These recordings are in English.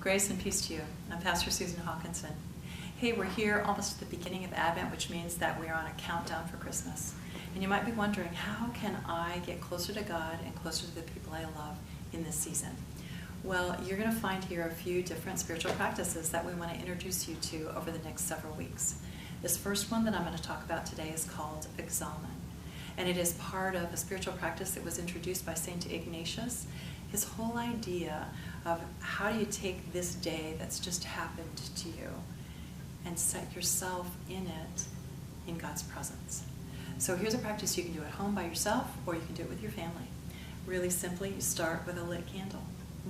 Grace and peace to you. I'm Pastor Suzan Hawkinson. Hey, we're here almost at the beginning of Advent, which means that we're on a countdown for Christmas. And you might be wondering, how can I get closer to God and closer to the people I love in this season? Well, you're going to find here a few different spiritual practices that we want to introduce you to over the next several weeks. This first one that I'm going to talk about today is called Examen. And it is part of a spiritual practice that was introduced by Saint Ignatius. His whole idea of how do you take this day that's just happened to you and set yourself in it in God's presence. So here's a practice you can do at home by yourself, or you can do it with your family. Really simply, you start with a lit candle.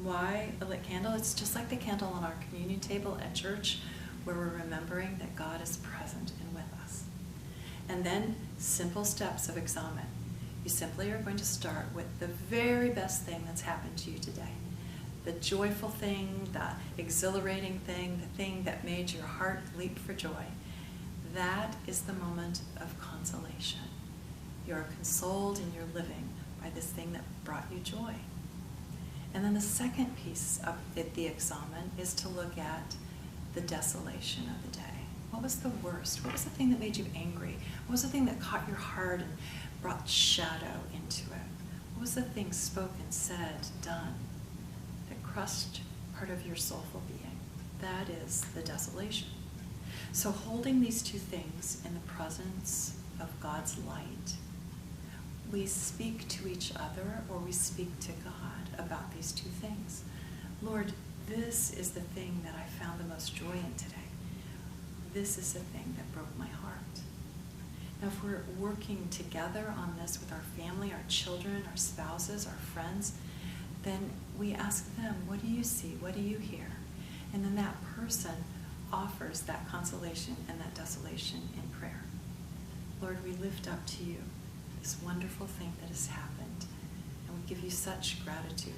Why a lit candle? It's just like the candle on our communion table at church, where we're remembering that God is present and with us. And then, simple steps of Examen. You simply are going to start with the very best thing that's happened to you today. The joyful thing, the exhilarating thing, the thing that made your heart leap for joy. That is the moment of consolation. You are consoled in your living by this thing that brought you joy. And then the second piece of the Examen is to look at the desolation of the day. What was the worst? What was the thing that made you angry? What was the thing that caught your heart and brought shadow into it? What was the thing spoken, said, done that crushed part of your soulful being? That is the desolation. So holding these two things in the presence of God's light, we speak to each other, or we speak to God about these two things. Lord, this is the thing that I found the most joy in today. This is the thing that broke my heart. Now, if we're working together on this with our family, our children, our spouses, our friends, then we ask them, what do you see? What do you hear? And then that person offers that consolation and that desolation in prayer. Lord, we lift up to you this wonderful thing that has happened, and we give you such gratitude.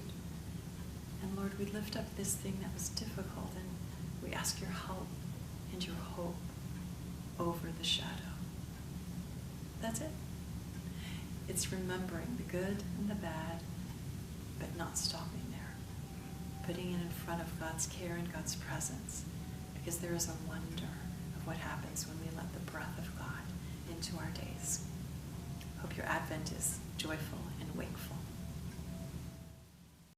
And Lord, we lift up this thing that was difficult, and we ask your help and your hope over the shadow. That's it. It's remembering the good and the bad, but not stopping there. Putting it in front of God's care and God's presence, because there is a wonder of what happens when we let the breath of God into our days. Hope your Advent is joyful and wakeful.